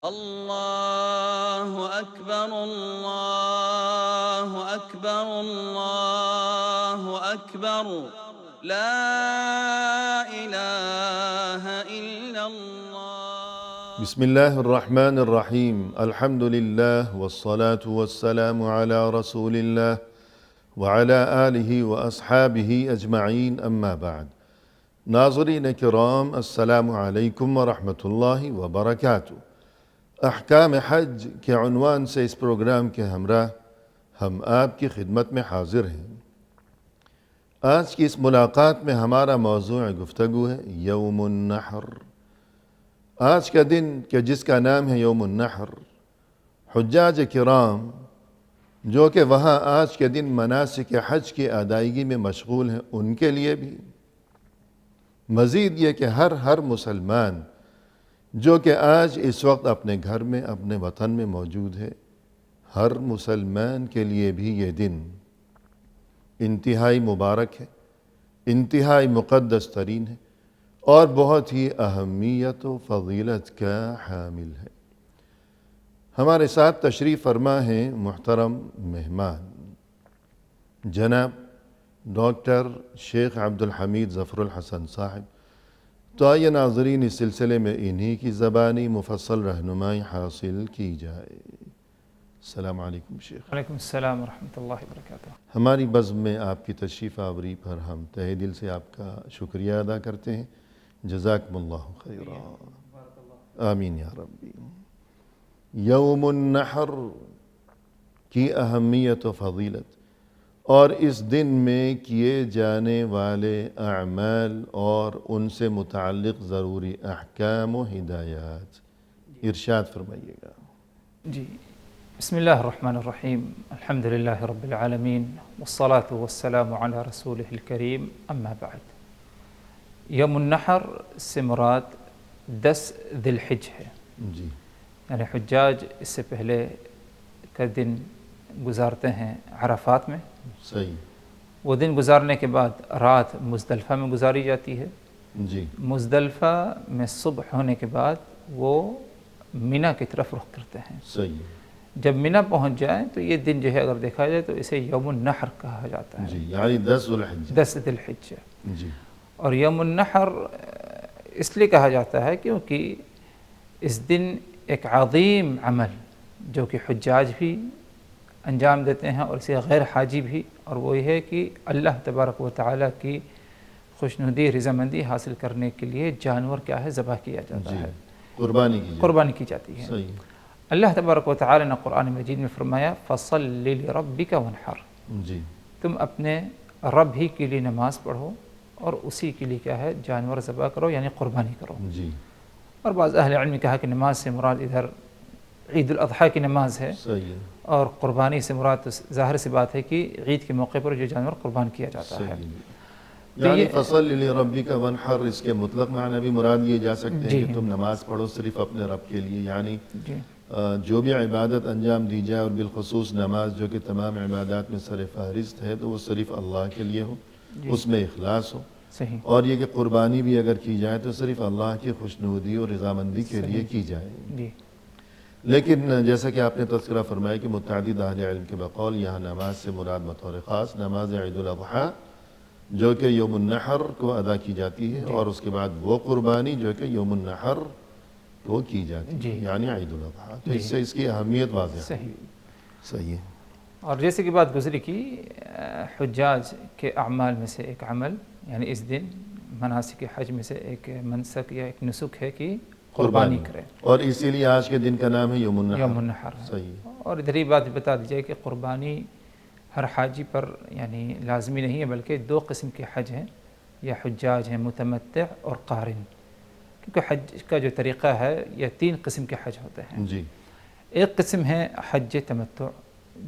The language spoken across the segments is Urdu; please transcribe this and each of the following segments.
الله أكبر الله أكبر الله أكبر لا إله إلا الله. بسم الله الرحمن الرحيم. الحمد لله والصلاة والسلام على رسول الله وعلى آله وأصحابه أجمعين. أما بعد. ناظرین کرام، السلام علیکم ورحمۃ اللہ وبرکاتہ. احکام حج کے عنوان سے اس پروگرام کے ہمراہ ہم آپ کی خدمت میں حاضر ہیں. آج کی اس ملاقات میں ہمارا موضوع گفتگو ہے یوم النحر. آج کا دن کہ جس کا نام ہے یوم النحر، حجاج کرام جو کہ وہاں آج کے دن مناسک حج کی ادائیگی میں مشغول ہیں، ان کے لیے بھی، مزید یہ کہ ہر مسلمان جو کہ آج اس وقت اپنے گھر میں اپنے وطن میں موجود ہے، ہر مسلمان کے لیے بھی یہ دن انتہائی مبارک ہے، انتہائی مقدس ترین ہے اور بہت ہی اہمیت و فضیلت کا حامل ہے. ہمارے ساتھ تشریف فرما ہیں محترم مہمان جناب ڈاکٹر شیخ عبدالحمید ظفر الحسن صاحب. تو آئیے ناظرین، اس سلسلے میں انہی کی زبانی مفصل رہنمائی حاصل کی جائے. السلام علیکم شیخ. وعلیکم السلام ورحمۃ اللہ وبرکاتہ. ہماری بزم میں آپ کی تشریف آوری پر ہم تہہ دل سے آپ کا شکریہ ادا کرتے ہیں. جزاکم اللہ خیرا. آمین یا ربی. یوم النحر کی اہمیت و فضیلت اور اس دن میں کیے جانے والے اعمال اور ان سے متعلق ضروری احکام و ہدایات ارشاد فرمائیے گا. جی، بسم اللہ الرحمن الرحیم. الحمد للہ رب العالمین والصلاة والسلام علی رسولہ الکریم. اما بعد. یوم النحر سے مراد 10 ذی الحج ہے. جی، یعنی حجاج اس سے پہلے کا دن گزارتے ہیں عرفات میں. صحیح. وہ دن گزارنے کے بعد رات مزدلفہ میں گزاری جاتی ہے. جی، مزدلفہ میں صبح ہونے کے بعد وہ منی کی طرف رخ کرتے ہیں. صحیح. جب منی پہنچ جائیں تو یہ دن جو ہے اگر دیکھا جائے تو اسے یوم النحر کہا جاتا ہے. جی، یعنی 10 ذی الحجہ. 10 ذی الحجہ. جی، اور یوم النحر اس لیے کہا جاتا ہے کیونکہ اس دن ایک عظیم عمل جو کہ حجاج بھی انجام دیتے ہیں اور اسے غیر حاجی بھی، اور وہ یہ ہے کہ اللہ تبارک و تعالیٰ کی خوشنودی رضامندی حاصل کرنے کے لیے جانور کیا ہے ذبح کیا جاتا جی، ہے، قربانی کی جاتی ہے. صحیح. اللہ تبارک و تعالیٰ نے قرآن مجید میں فرمایا فَصَلِّ لِرَبِّكَ وَانْحَرْ. جی، تم اپنے رب ہی کے لیے نماز پڑھو اور اسی کے لیے کیا ہے جانور ذبح کرو، یعنی قربانی کرو. جی، اور بعض اہل علم نے کہا کہ نماز سے مراد ادھر عید الاضحیٰ کی نماز ہے، صحیح. اور قربانی سے مراد تو ظاہر سی بات ہے کہ عید کے موقع پر جو جانور قربان کیا جاتا ہے. یعنی فصل لربک وانحر، اس کے مطلق معنی بھی مراد یہ جا سکتے ہیں جی کہ تم نماز پڑھو صرف اپنے رب کے لیے، یعنی جی جو بھی عبادت انجام دی جائے اور بالخصوص نماز جو کہ تمام عبادات میں سر فہرست ہے، تو وہ صرف اللہ کے لیے ہو، اس میں اخلاص ہو. صحیح. اور یہ کہ قربانی بھی اگر کی جائے تو صرف اللہ کی خوشنودی اور رضامندی کے لیے کی جائے. جی لیکن جیسا کہ آپ نے تذکرہ فرمایا کہ متعدد اہل علم کے بقول یہاں نماز سے مراد بطور خاص نماز عید الاضحیٰ جو کہ یوم النحر کو ادا کی جاتی ہے، اور اس کے بعد وہ قربانی جو کہ یوم النحر کو کی جاتی ہے، یعنی عید الاضحیٰ. تو اس سے اس کی اہمیت واضح ہے. صحیح ہے. اور جیسے کہ بات گزری کہ حجاج کے اعمال میں سے ایک عمل، یعنی اس دن مناسک حج میں سے ایک منسک یا ایک نسک ہے کہ قربانی کرے، اور اسی لیے آج کے دن کا نام ہے یوم النحر. صحیح. اور ادھر ہی بات بتا دی جائے کہ قربانی ہر حاجی پر یعنی لازمی نہیں ہے، بلکہ 2 قسم کے حج ہیں یا حجاج ہیں، متمتع اور قارن. کیونکہ حج کا جو طریقہ ہے یہ 3 قسم کے حج ہوتے ہیں. جی. ایک قسم ہے حج تمتع،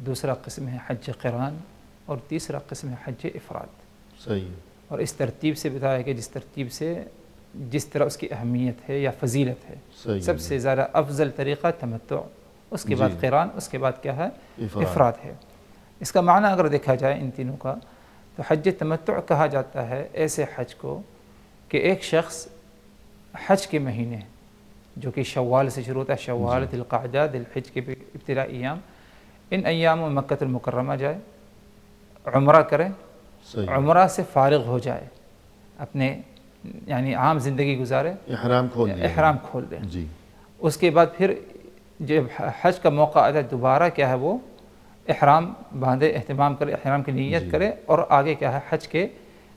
دوسرا قسم ہے حج قران، اور تیسرا قسم ہے حج افراد. صحیح. اور اس ترتیب سے بتایا کہ جس ترتیب سے جس طرح اس کی اہمیت ہے یا فضیلت ہے. صحیح. سب سے زیادہ افضل طریقہ تمتع، اس کے بعد قران، اس کے بعد کیا ہے افراد ہے. اس کا معنی اگر دیکھا جائے ان تینوں کا تو حج تمتع کہا جاتا ہے ایسے حج کو کہ ایک شخص حج کے مہینے جو کہ شوال سے شروع ہوتا ہے، شوال، ذی القعدہ، ذی الحج کے ابتدائی ایام، ان ایاموں میں مکۃ المکرمہ جائے، عمرہ کرے، صحیح، عمرہ سے فارغ ہو جائے، اپنے یعنی عام زندگی گزارے، احرام کھول دیا، احرام کھول دیں، جی، اس کے بعد پھر جب حج کا موقع آتا ہے دوبارہ کیا ہے وہ احرام باندھے، اہتمام کرے، احرام کی نیت جی، کرے، اور آگے کیا ہے حج کے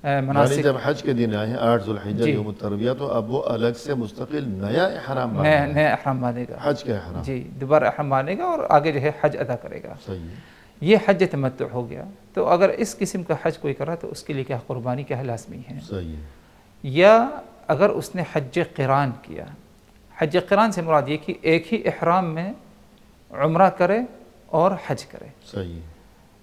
یعنی مناسک جب حج کے دن آئے ہیں 8 ذو الحجہ جی، یوم الترویہ، تو اب وہ الگ سے مستقل نیا احرام نیا باندھنا ہے، نیا احرام باندھے گا، حج کا احرام، جی، دوبارہ احرام باندھے گا اور آگے جو ہے حج ادا کرے گا. صحیح ہے، یہ حج تمتع ہو گیا. تو اگر اس قسم کا حج کوئی کر رہا تو اس کے لیے کیا قربانی کیا ہے لازمی ہے. صحیح ہے، یا اگر اس نے حج قران کیا، حج قران سے مراد یہ کہ ایک ہی احرام میں عمرہ کرے اور حج کرے، صحیح ہے،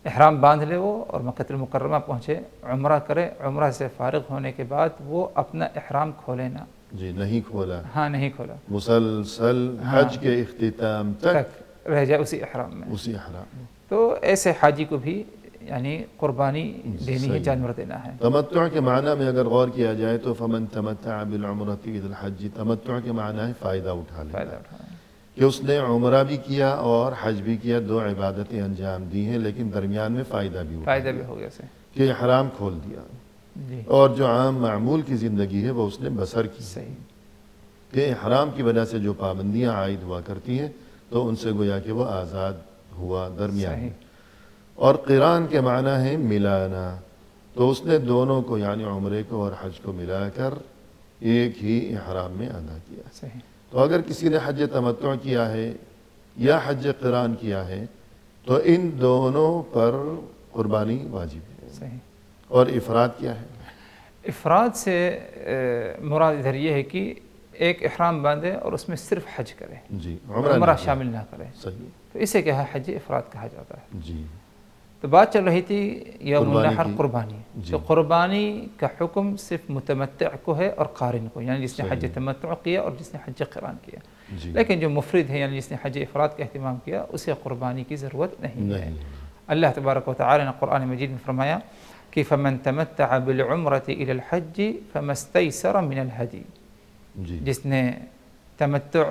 احرام باندھ لے وہ اور مکۃ المکرمہ پہنچے، عمرہ کرے، عمرہ سے فارغ ہونے کے بعد وہ اپنا احرام کھولے نہ، جی، نہیں کھولا، ہاں نہیں کھولا، مسلسل حج کے اختتام تک تک رہ جائے اسی احرام میں. اسی احرام میں. تو ایسے حاجی کو بھی یعنی قربانی دینی ہے، صحیح. جانور دینا ہے. تمتع کے معنی میں اگر غور کیا جائے تو فمن تمتع بالعمرۃ الی الحج، تمتع کے معنی ہے فائدہ اٹھا لینا، فائدہ اٹھانا ہے. کہ اس نے عمرہ بھی کیا اور حج بھی کیا، دو عبادتیں انجام دی ہیں، لیکن درمیان میں فائدہ بھی اٹھا فائدہ لیا، بھی ہو گیا سے. کہ احرام کھول دیا، جی اور جو عام معمول کی زندگی ہے وہ اس نے بسر کی، صحیح. کہ احرام کی وجہ سے جو پابندیاں عائد ہوا کرتی ہیں تو ان سے گویا کہ وہ آزاد ہوا درمیان صحیح. میں. اور قران کے معنی ہے ملانا، تو اس نے دونوں کو یعنی عمرے کو اور حج کو ملا کر ایک ہی احرام میں ادا کیا. صحیح. تو اگر کسی نے حج تمتع کیا ہے یا حج قران کیا ہے تو ان دونوں پر قربانی واجب ہے. صحیح. اور افراد کیا ہے؟ افراد سے مراد ادھر یہ ہے کہ ایک احرام باندھے اور اس میں صرف حج کرے، جی، عمرہ نہیں شامل نہ کرے، صحیح. تو اسے کیا ہے حج افراد کہا جاتا ہے. جی، تو بات چل رہی تھی یوم قربانی النحر، کی. قربانی. جی. تو قربانی کا حکم صرف متمتع کو ہے اور قارن کو، یعنی جس نے حج صحیح. تمتع کیا اور جس نے حج قران کیا. جی، لیکن جو مفرد ہے یعنی جس نے حج افراد کا اہتمام کیا اسے قربانی کی ضرورت نہیں ہے. نہیں. اللہ تبارک و تعالی نے قرآن مجید میں فرمایا کہ فمن تمتع بالعمرۃ الی الحج فما استیسر من الہدی. جی، جس نے تمتع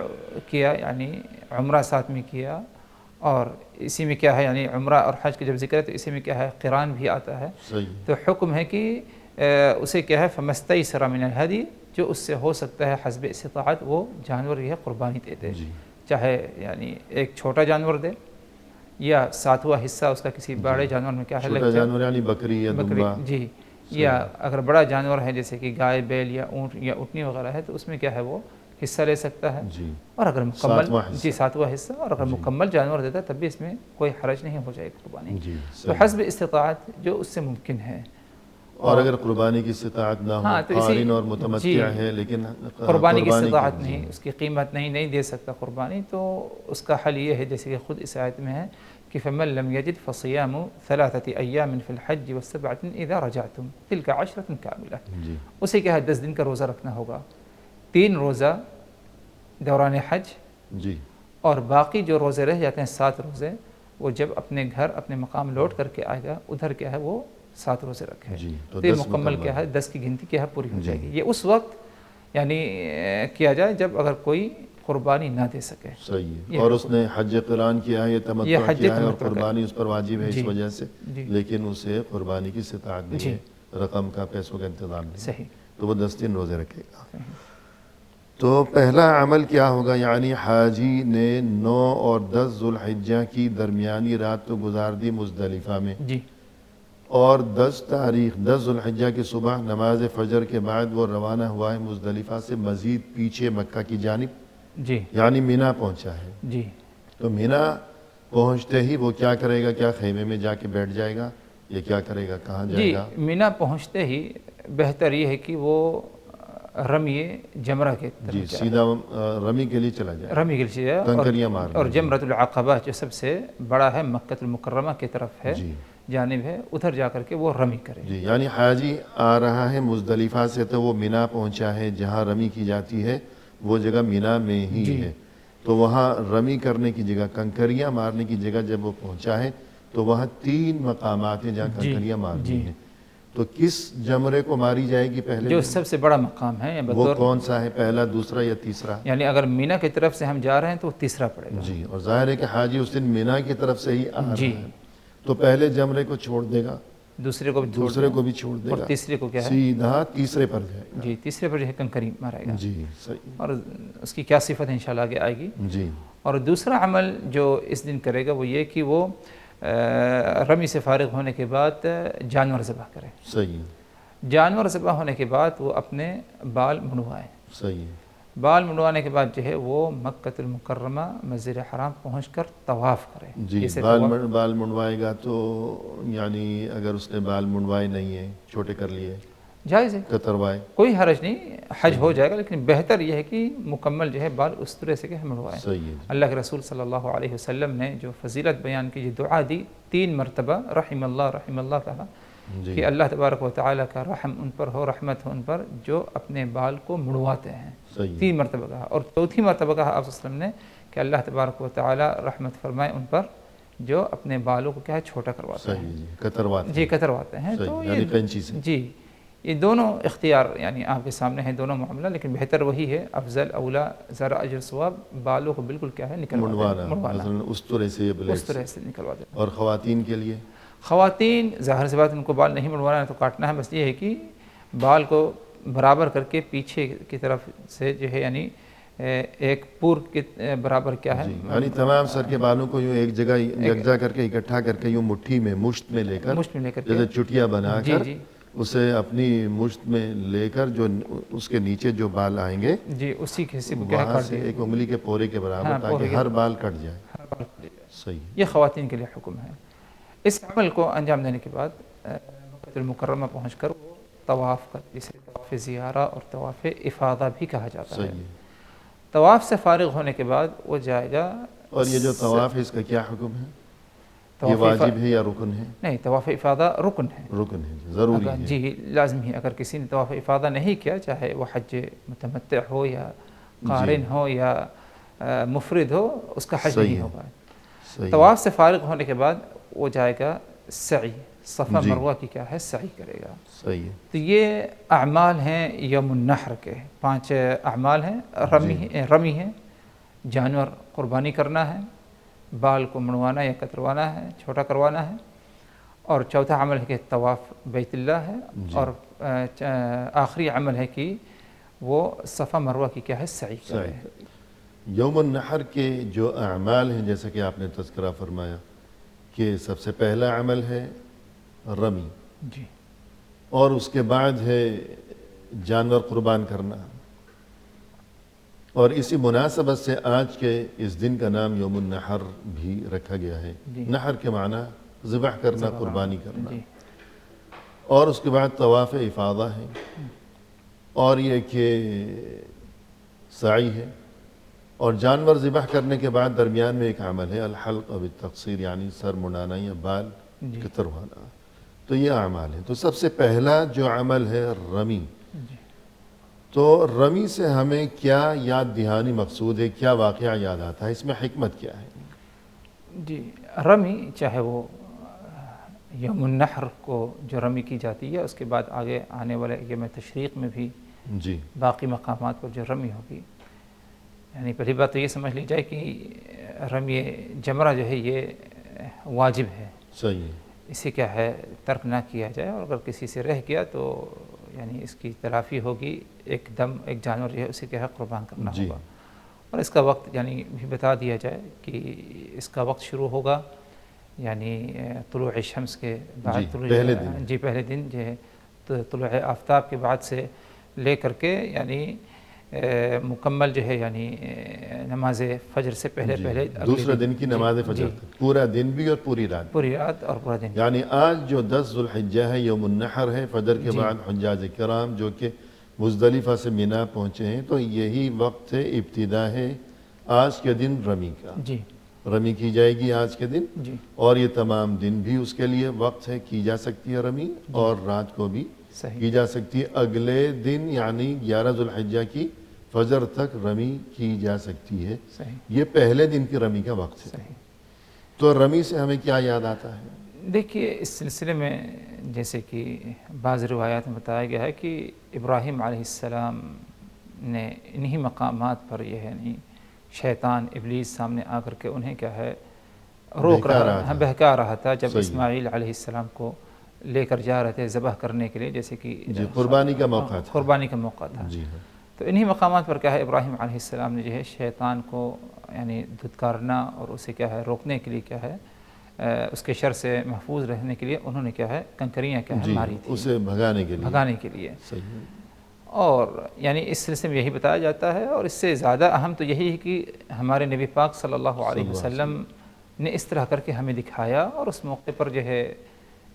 کیا یعنی عمرہ ساتھ میں کیا، اور اسی میں کیا ہے یعنی عمرہ اور حج کا جب ذکر ہے تو اسی میں کیا ہے قران بھی آتا ہے. صحیح. تو حکم ہے کہ اسے کیا ہے فمستیسر من الہدی، جو اس سے ہو سکتا ہے حسب استطاعت وہ جانور یہ قربانی دے دے. جی، چاہے یعنی ایک چھوٹا جانور دے یا ساتواں حصہ اس کا کسی بڑے جانور میں کیا ہے چھوٹا جانور یعنی بکری یا بکری، دمبا. جی. یا اگر بڑا جانور ہے جیسے کہ گائے، بیل یا اونٹ یا اونٹنی وغیرہ ہے تو اس میں کیا ہے وہ حصہ لے سکتا ہے. جی، اور اگر مکمل ساتواں حصہ. جی ساتواں حصہ، اور اگر مکمل جانور دیتا ہے تب بھی اس میں کوئی حرج نہیں ہو جائے قربانی. جی، تو صحیح. حسب استطاعت جو اس سے ممکن ہے. اور اگر قربانی کی استطاعت نہ ہو، ہاں، تو اسی قارن اور متمتع ہے لیکن قربانی کی استطاعت جی. نہیں، اس کی قیمت نہیں دے سکتا قربانی، تو اس کا حل یہ ہے جیسے کہ خود اس آیت میں ہے کہ فمن لم يجد فصيام 3 أيام في الحج و7 إذا رجعتم تلك 10 كاملة. جی، اسے کیا ہے 10 دن کا روزہ رکھنا ہوگا، 3 روزہ دوران حج، جی، اور باقی جو روزے رہ جاتے ہیں 7 روزے وہ جب اپنے گھر اپنے مقام لوٹ کر کے آئے گا ادھر کیا ہے وہ 7 روزے رکھے. جی. تو یہ مکمل کیا ہے 10 کی گنتی کیا ہے پوری ہو جائے گی. یہ اس وقت یعنی کیا جائے جب اگر کوئی قربانی نہ دے سکے. صحیح ہے. اور اس نے حج قران کیا ہے یا تمتع حج کیا ہے اور تمتع قربانی اس پر واجب ہے جی. اس وجہ سے، جی. لیکن اسے قربانی کی استطاعت نہیں جی. ہے، رقم کا، پیسوں کا انتظام نہیں، صحیح. تو وہ 10 دن روزے رکھے گا. صحیح. تو پہلا عمل کیا ہوگا، یعنی حاجی نے 9 اور 10 ذو الحجہ کی درمیانی رات تو گزار دی مزدلفہ میں، جی. اور 10 تاریخ 10 ذو الحجہ کی صبح نماز فجر کے بعد وہ روانہ ہوا ہے مزدلفہ سے مزید پیچھے مکہ کی جانب، جی. یعنی مینا پہنچا ہے. جی. تو مینا پہنچتے ہی وہ کیا کرے گا؟ کیا خیمے میں جا کے بیٹھ جائے گا یا کیا کرے گا؟ کہاں جائے جی. گا؟ مینا پہنچتے ہی بہتر یہ ہے کہ وہ رمی جمرہ کے طرف جی، جائے، سیدھا رمی کے لیے چلا جائے، رمی کے لیے کنکریاں مارنا. اور جمرۃ العقبہ جو سب سے بڑا ہے مکۃ المکرمہ کی طرف ہے، جی، جانب ہے، ادھر جا کر کے وہ رمی کرے. جی. یعنی حاجی آ رہا ہے مزدلفہ سے تو وہ مینا پہنچا ہے، جہاں رمی کی جاتی ہے وہ جگہ مینا میں ہی جی. ہے. تو وہاں رمی کرنے کی جگہ، کنکریاں مارنے کی جگہ جب وہ پہنچا ہے تو وہاں 3 مقامات ہیں جہاں جی. کنکریاں مارنی جی. ہیں. تو کس جمرے کو ماری جائے گی پہلے جو دن؟ سب سے بڑا مقام ہے وہ بطور، کون سا ہے، پہلا، دوسرا یا تیسرا؟ یعنی اگر مینا کی طرف سے ہم جا رہے ہیں تو وہ تیسرا پڑے گا. جی، اور ظاہر ہے کہ حاجی اس دن مینا کی طرف سے ہی آ رہا جی. ہے تو پہلے جمرے کو چھوڑ دے گا، دوسرے کو بھی چھوڑ دوسرے کو بھی چھوڑ دے اور گا، تیسرے کو کیا ہے، سیدھا تیسرے پر جائے گا. جی تیسرے پر جو ہے کنکری مارے گا. جی صحیح. اور اس کی کیا صفت ہے انشاءاللہ آگے آئے گی. جی اور دوسرا عمل جو اس دن کرے گا وہ یہ کہ وہ رمی سے فارغ ہونے کے بعد جانور ذبح کرے. صحیح جانور ذبح ہونے کے بعد وہ اپنے بال منڈوائے. صحیح. بال منڈوانے کے بعد جو ہے وہ مکۃ المکرمہ مسجد حرام پہنچ کر طواف کرے. جی جیسے بال منڈوائے گا تو یعنی اگر اس نے بال منڈوائے نہیں ہیں، چھوٹے کر لیے، جائز ہے، کتروائے، کوئی حرج نہیں، حج ہو جائے گا، لیکن بہتر یہ ہے کہ مکمل جو ہے بال اس طرح سے کہ منڈوائے. صحیح ہے. اللہ کے رسول صلی اللہ علیہ وسلم نے جو فضیلت بیان کی، جو دعا دی 3 مرتبہ رحم اللہ کہا جی کہ اللہ تبارک و تعالیٰ کا رحم ان پر ہو، رحمت ہو ان پر جو اپنے بال کو مڑواتے ہیں. صحیح. 3 مرتبہ کہا، اور چوتھی مرتبہ کہا آپ صلی اللہ علیہ وسلم نے کہ اللہ تبارک و تعالیٰ رحمت فرمائے ان پر جو اپنے بالوں کو کیا ہے چھوٹا کرواتے ہیں. صحیح. جی کترواتے جی کترواتے ہیں. تو یعنی قینچی سے. جی یہ دونوں اختیار یعنی آپ کے سامنے ہیں دونوں معاملہ، لیکن بہتر وہی ہے، افضل اولا ذرا اجر ثواب بالوں کو بالکل کیا ہے منڈوانا، منڈوانا مثلا اس طرح سے اس طرح سے نکلوا دینا. اور خواتین کے لیے خواتین ظاہر سی بات ان کو بال نہیں منڈوانا ہے تو کاٹنا ہے، بس یہ ہے کہ بال کو برابر کر کے پیچھے کی طرف سے جو ہے یعنی ایک پور کے برابر کیا ہے، یعنی تمام سر کے بالوں کو یوں ایک جگہ یکجا کر کے اکٹھا کر کے یوں مٹھی میں مشت میں لے کر جیسے چٹیا بنا کر اسے اپنی مشت میں لے کر جو اس کے نیچے جو بال آئیں گے جی اسی کے حصے کو وہاں سے ایک انگلی کے پورے کے برابر تاکہ ہر بال کٹ جائے. صحیح. یہ خواتین کے لیے حکم ہے. اس عمل کو انجام دینے کے بعد مکۃ المکرمہ پہنچ کر وہ طواف کرتی، جسے طواف زیارہ اور طواف افاضہ بھی کہا جاتا ہے. طواف سے فارغ ہونے کے بعد وہ جائے گا. اور یہ جو طواف ہے اس کا کیا حکم ہے؟ یہ واجب ہے یا رکن ہے؟ نہیں، طواف افاضہ رکن ہے. رکن ہے، ضروری ہے. جی لازمی ہے. اگر کسی نے طواف افاضہ نہیں کیا، چاہے وہ حج متمتع ہو یا قارن ہو یا مفرد ہو، اس کا حج نہیں ہوگا. طواف سے فارغ ہونے کے بعد وہ جائے گا سعی، صفا مروہ کی کیا ہے سعی کرے گا. صحیح. تو یہ اعمال ہیں یوم النحر کے، 5 اعمال ہیں. رمی ہے، جانور قربانی کرنا ہے، بال کو منڈوانا یا کتروانا ہے، چھوٹا کروانا ہے، اور چوتھا عمل ہے کہ طواف بیت اللہ ہے، اور آخری عمل ہے کہ وہ صفا مروہ کی کیا ہے سعی کرے. یوم النحر کے جو اعمال ہیں جیسا کہ آپ نے تذکرہ فرمایا کہ سب سے پہلا عمل ہے رمی، جی، اور اس کے بعد ہے جانور قربان کرنا. اور اسی مناسبت سے آج کے اس دن کا نام یوم النحر بھی رکھا گیا ہے. نحر کے معنی ذبح کرنا، قربانی کرنا. اور اس کے بعد طواف افاضہ ہے، اور یہ کہ سعی ہے، اور جانور ذبح کرنے کے بعد درمیان میں ایک عمل ہے الحلق بالتقصیر، یعنی سر منڈانا یا بال کتروانا. تو یہ اعمال ہیں. تو سب سے پہلا جو عمل ہے رمی. تو رمی سے ہمیں کیا یاد دہانی مقصود ہے، کیا واقعہ یاد آتا ہے، اس میں حکمت کیا ہے؟ جی رمی، چاہے وہ یوم النحر کو جو رمی کی جاتی ہے، اس کے بعد آگے آنے والے یوم تشریق میں بھی جی باقی مقامات پر جو رمی ہوگی. یعنی پہلی بات تو یہ سمجھ لی جائے کہ رمی جمرہ جو ہے یہ واجب ہے. صحیح. اسے کیا ہے ترک نہ کیا جائے، اور اگر کسی سے رہ گیا تو یعنی اس کی تلافی ہوگی. ایک جانور جو ہے اسے کیا ہے قربان کرنا ہوگا. اور اس کا وقت یعنی بھی بتا دیا جائے کہ اس کا وقت شروع ہوگا یعنی طلوع شمس کے بعد، پہلے دن جو ہے طلوع آفتاب کے بعد سے لے کر کے یعنی مکمل جو ہے یعنی نماز فجر سے پہلے دوسرے دن کی نماز فجر تک پورا دن بھی اور پوری رات اور پورا دن. یعنی آج جو 10 ذوالحجہ ہے یوم النحر ہے، فجر کے بعد حجاج کرام جو کہ مزدلفہ سے مینا پہنچے ہیں، تو یہی وقت ہے، ابتدا ہے آج کے دن رمی کا. جی رمی کی جائے گی آج کے دن. جی اور یہ تمام دن بھی اس کے لیے وقت ہے، کی جا سکتی ہے رمی، اور رات کو بھی کی جا سکتی ہے. اگلے دن یعنی 11 ذوالحجہ کی فجر تک رمی کی جا سکتی ہے. یہ پہلے دن کی رمی کا وقت ہے. تو رمی سے ہمیں کیا یاد آتا ہے؟ دیکھیے اس سلسلے میں جیسے کہ بعض روایات میں بتایا گیا ہے کہ ابراہیم علیہ السلام نے انہی مقامات پر یہ ہے نہیں شیطان ابلیس سامنے آ کر کے انہیں کیا ہے روک رہا بہکا رہا تھا جب اسماعیل علیہ السلام کو لے کر جا رہے تھے ذبح کرنے کے لیے، جیسے کہ قربانی کا موقع تھا، قربانی کا موقع تھا. تو انہی مقامات پر کیا ہے ابراہیم علیہ السلام نے جو ہے شیطان کو یعنی دھتکارنا اور اسے کیا ہے روکنے کے لیے کیا ہے اس کے شر سے محفوظ رہنے کے لیے انہوں نے کیا ہے کنکریاں کیا ہے ماری تھی اسے بھگانے کے لیے. اور یعنی اس سلسلے میں یہی بتایا جاتا ہے، اور اس سے زیادہ اہم تو یہی ہے کہ ہمارے نبی پاک صلی اللہ علیہ وسلم نے اس طرح کر کے ہمیں دکھایا، اور اس موقع پر جو ہے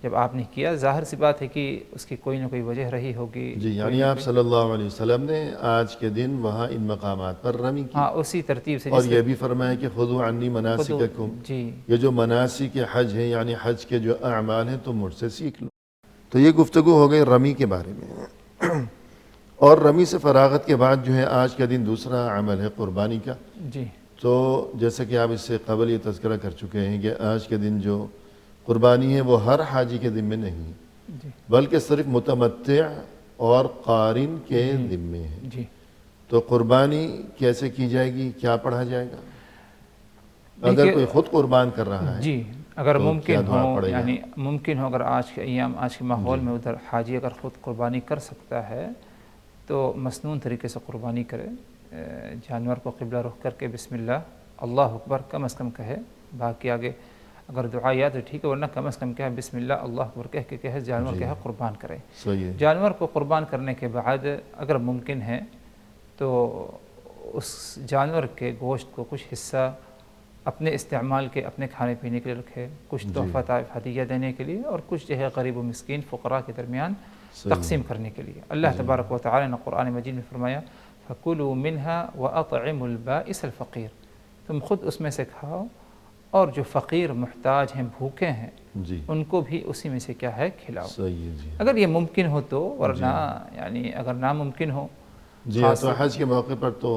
جب آپ نے کیا ظاہر سی بات ہے کہ اس کی کوئی نہ کوئی وجہ رہی ہوگی. یعنی آپ صلی اللہ علیہ وسلم نے آج کے دن وہاں ان مقامات پر رمی کی، اسی ترتیب سے، اور یہ بھی فرمایا کہ خذوا عنی مناسککم، یہ جو مناسک حج ہے یعنی حج کے جو اعمال ہیں تم مجھ سے سیکھ لو. تو یہ گفتگو ہو گئی رمی کے بارے میں. اور رمی سے فراغت کے بعد جو ہے آج کا دن دوسرا عمل ہے قربانی کا. تو جیسے کہ آپ اس سے قبل یہ تذکرہ کر چکے ہیں کہ آج کے دن جو قربانی ہے وہ ہر حاجی کے ذمے نہیں بلکہ صرف متمتع اور قارن کے ذمے ہے. تو قربانی کیسے کی جائے گی، کیا پڑھا جائے گا؟ اگر کوئی خود قربان کر رہا ہے اگر ممکن ہو، یعنی ممکن ہو، اگر آج کے ایام آج کے ماحول میں ادھر حاجی اگر خود قربانی کر سکتا ہے تو مسنون طریقے سے قربانی کرے، جانور کو قبلہ رخ کر کے بسم اللہ اللہ اکبر کم از کم کہے. باقی آگے اگر دعا یاد ہے ٹھیک ہے، ورنہ کم از کم کہے بسم اللہ اللہ اکبر کہہ کے کہے جانور کہے قربان کرے. جانور کو قربان کرنے کے بعد اگر ممکن ہے تو اس جانور کے گوشت کو کچھ حصہ اپنے استعمال کے اپنے کھانے پینے کے لیے رکھے، کچھ تحفہ طائف ہدیہ دینے کے لیے، اور کچھ جو ہے غریب و مسکین فقراء کے درمیان تقسیم کرنے کے لیے. اللہ تبارک و تعالی نے قرآن مجید میں فرمایا فَكُلُوا مِنْهَا وَأَطْعِمُوا الْبَائِسَ الْفَقِيرَ، تم خود اس میں سے کھاؤ اور جو فقیر محتاج ہیں بھوکے ہیں ان کو بھی اسی میں سے کیا ہے کھلاؤ، اگر یہ ممکن ہو تو، ورنہ یعنی اگر ناممکن ہو. تو حج کے موقع پر تو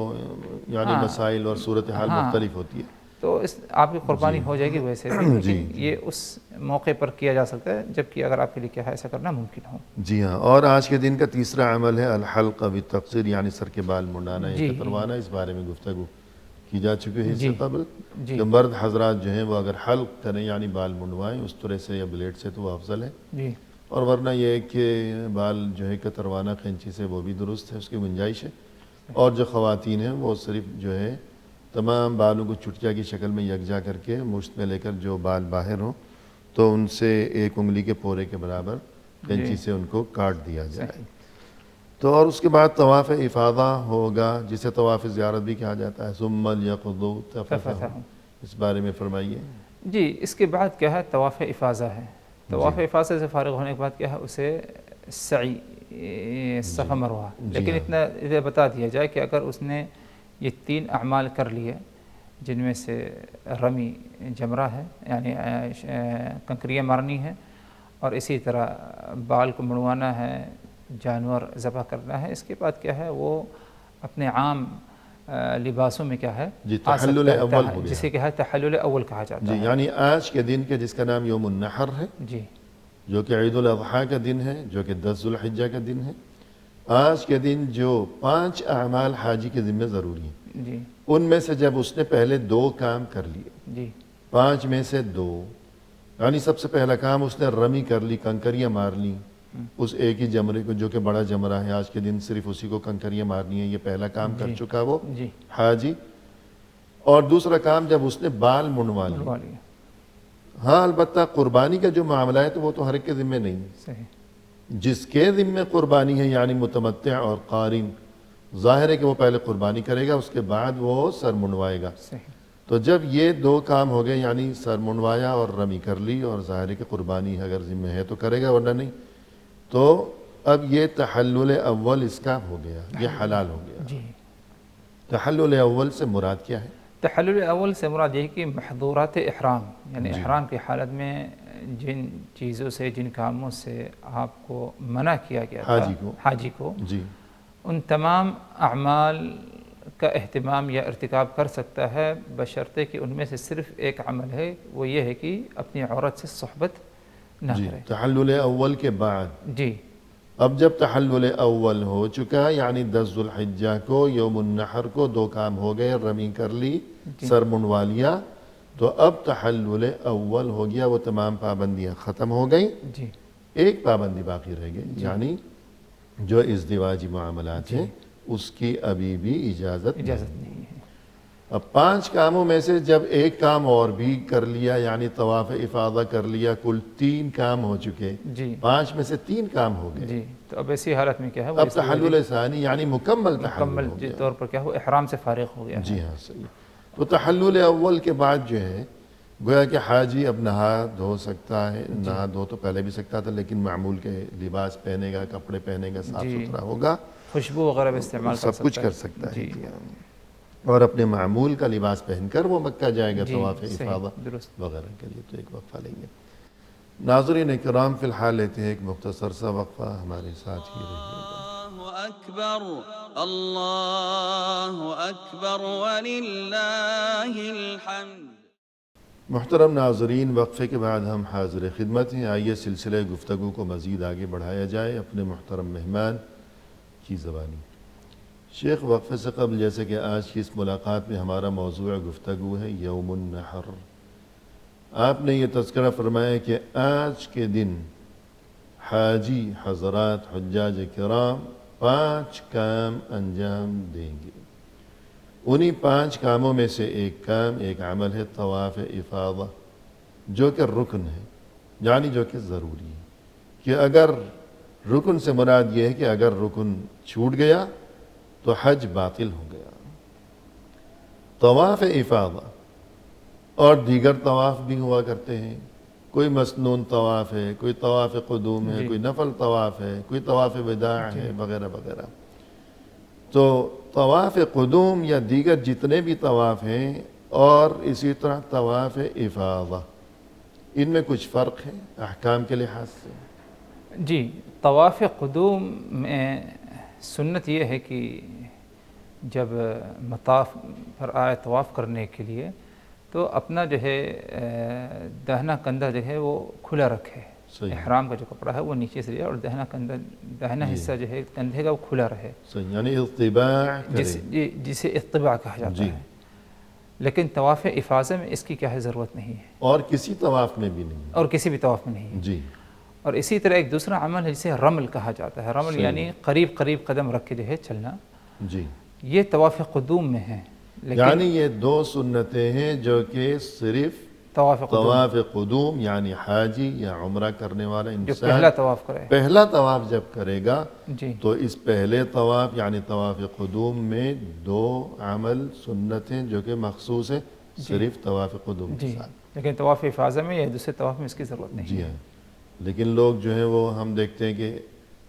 یعنی مسائل اور صورتحال مختلف ہوتی ہے، تو اس آپ کی قربانی ہو جائے گی ویسے بھی، لیکن یہ اس موقع پر کیا جا سکتا ہے جبکہ اگر آپ کے لیے کیا ہے ایسا کرنا ممکن ہو. جی ہاں. اور آج کے دن کا تیسرا عمل ہے الحلق بالتقصیر، یعنی سر کے بال منڈانا یا کتروانا. اس بارے میں گفتگو کی جا چکی ہے اس سے قبل کہ مرد حضرات جو ہیں وہ اگر حلق کریں یعنی بال منڈوائیں اس طرح سے یا بلیڈ سے تو وہ افضل ہے، اور ورنہ یہ کہ بال جو ہے کتروانا قینچی سے وہ بھی درست ہے، اس کی گنجائش ہے. اور جو خواتین ہیں وہ صرف جو ہے تمام بالوں کو چٹیا کی شکل میں یکجا کر کے مشت میں لے کر جو بال باہر ہوں تو ان سے ایک انگلی کے پورے کے برابر قینچی سے ان کو کاٹ دیا جائے. تو اور اس کے بعد طواف افاضہ ہوگا جسے طواف زیارت بھی کہا جاتا ہے. ثم لیقضوا تفثهم، اس بارے میں فرمائیے. جی اس کے بعد کیا ہے طواف افاضہ ہے. طواف افاضہ سے فارغ ہونے کے بعد کیا ہے اسے سعی صفا مروہ. لیکن اتنا بتا دیا جائے کہ اگر اس نے یہ 3 اعمال کر لیے جن میں سے رمی جمرہ ہے یعنی کنکریاں مارنی ہے، اور اسی طرح بال کو منڈوانا ہے، جانور ذبح کرنا ہے، اس کے بعد کیا ہے وہ اپنے عام لباسوں میں کیا ہے تحلل اول ہو گیا، جسے کیا ہے تحلل اول کہا جاتا ہے. یعنی آج کے دن کے جس کا نام یوم النحر ہے، جو کہ عید الاضحیٰ کا دن ہے، جو کہ 10 ذوالحجہ کا دن ہے، آج کے دن جو 5 اعمال حاجی کے ذمہ ضروری ہیں ان میں سے جب اس نے پہلے 2 کام کر لیے، 5 میں سے 2، یعنی سب سے پہلا کام اس نے رمی کر لی، کنکریاں مار لی اس ایک ہی جمرے کو جو کہ بڑا جمرہ ہے، آج کے دن صرف اسی کو کنکریاں مارنی ہے، یہ پہلا کام کر چکا وہ حاجی. اور دوسرا کام جب اس نے بال منڈوا لیے. ہاں البتہ قربانی کا جو معاملہ ہے تو وہ تو ہر ایک کے ذمہ نہیں ہے. جس کے ذمہ قربانی ہے یعنی متمتع اور قارن، ظاہر ہے کہ وہ پہلے قربانی کرے گا، اس کے بعد وہ سر منڈوائے گا. تو جب یہ 2 کام ہو گئے یعنی سر منڈوایا اور رمی کر لی، اور ظاہر ہے کہ قربانی اگر ذمہ ہے تو کرے گا ورنہ نہیں، تو اب یہ تحلل اول اس کا ہو گیا، یہ حلال ہو گیا. تحلل اول سے مراد کیا ہے؟ تحلل اول سے مراد یہ کہ محظورات احرام، یعنی احرام کی حالت میں جن چیزوں سے جن کاموں سے آپ کو منع کیا گیا تھا حاجی کو ان تمام اعمال کا اہتمام یا ارتکاب کر سکتا ہے، بشرطے کہ ان میں سے صرف ایک عمل ہے، وہ یہ ہے کہ اپنی عورت سے صحبت نہ جی کرے. تحلل اول کے بعد جی اب جب تحلل اول ہو چکا یعنی 10 ذو الحجہ کو یوم النحر کو 2 کام ہو گئے، رمی کر لی، سر منڈوا لیا، تو اب تحلل اول ہو گیا، وہ تمام پابندیاں ختم ہو گئیں. جی ایک پابندی باقی رہ گئی، یعنی جو ازدواجی معاملات ہیں اس کی ابھی بھی اجازت نہیں ہے. اب 5 کاموں میں سے جب ایک کام اور بھی کر لیا یعنی طواف افاضہ کر لیا، کل 3 کام ہو چکے، جی 5 میں سے 3 کام ہو گئے. جی تو اب ایسی حالت میں کیا ہے وہ اب تحلل ثانی یعنی مکمل تحلل مکمل ہو گیا. طور پر کیا وہ احرام سے فارغ ہو گیا ہے. جی ہاں صحیح. تو تحلل اول کے بعد جو ہے گویا کہ حاجی اب نہا دھو سکتا ہے، نہا دھو تو پہلے بھی سکتا تھا لیکن معمول کے لباس پہنے گا، کپڑے پہنے گا، صاف ستھرا ہوگا، خوشبو وغیرہ بھی استعمال سب کچھ کر سکتا ہے. جی اور اپنے معمول کا لباس پہن کر وہ مکہ جائے گا طواف افاضہ درست. وغیرہ کے لیے. تو ایک وقفہ لیں گے. ناظرین اکرام فی الحال لیتے ہیں ایک مختصر سا وقفہ، ہمارے ساتھ ہی رہیے گا. الله أكبر الله أكبر ولله الحمد. محترم ناظرین، وقفے کے بعد ہم حاضر خدمت ہیں. آئیے سلسلہ گفتگو کو مزید آگے بڑھایا جائے اپنے محترم مہمان کی زبانی. شیخ، وقفے سے قبل جیسے کہ آج کی اس ملاقات میں ہمارا موضوع گفتگو ہے یوم النحر، آپ نے یہ تذکرہ فرمایا کہ آج کے دن حاجی حضرات حجاج کرام 5 کام انجام دیں گے. انہی 5 کاموں میں سے ایک کام، ایک عمل ہے طواف افاضہ، جو کہ رکن ہے، یعنی جو کہ ضروری ہے. کہ اگر رکن سے مراد یہ ہے کہ اگر رکن چھوٹ گیا تو حج باطل ہو گیا. طواف افاضہ اور دیگر طواف بھی ہوا کرتے ہیں. کوئی مسنون طواف ہے، کوئی طواف قدوم ہے، کوئی نفل طواف ہے، کوئی طواف وداع ہے، وغیرہ وغیرہ. تو طواف قدوم یا دیگر جتنے بھی طواف ہیں اور اسی طرح طواف افاضہ، ان میں کچھ فرق ہے احکام کے لحاظ سے. جی طواف قدوم میں سنت یہ ہے کہ جب مطاف پر آئے طواف کرنے کے لیے تو اپنا جو ہے داہنا کندھا جو ہے وہ کھلا رکھے. احرام کا جو کپڑا ہے وہ نیچے سے اور داہنا حصہ جو ہے کندھے کا وہ کھلا رہے. یعنی اطباع کرے، جسے اطباع کہا جاتا ہے. لیکن طواف افاضہ میں اس کی کیا ہے ضرورت نہیں ہے، اور کسی طواف میں بھی نہیں، اور کسی بھی طواف میں نہیں ہے. جی. اور اسی طرح ایک دوسرا عمل ہے جسے رمل کہا جاتا ہے. رمل یعنی قریب قریب قدم رکھ کے جو ہے چلنا. جی یہ طواف قدوم میں ہے. یعنی یہ 2 سنتیں ہیں جو کہ صرف طواف قدوم یعنی حاجی یا عمرہ کرنے والا جو انسان پہلا طواف کرے، پہلا طواف جب کرے گا جی تو اس پہلے طواف یعنی طواف قدوم میں 2 عمل سنتیں جو کہ مخصوص ہیں صرف طواف قدوم کے ساتھ. لیکن طواف افاضہ میں یا دوسرے طواف میں اس کی ضرورت نہیں. جی ہاں. لیکن لوگ جو ہیں وہ ہم دیکھتے ہیں کہ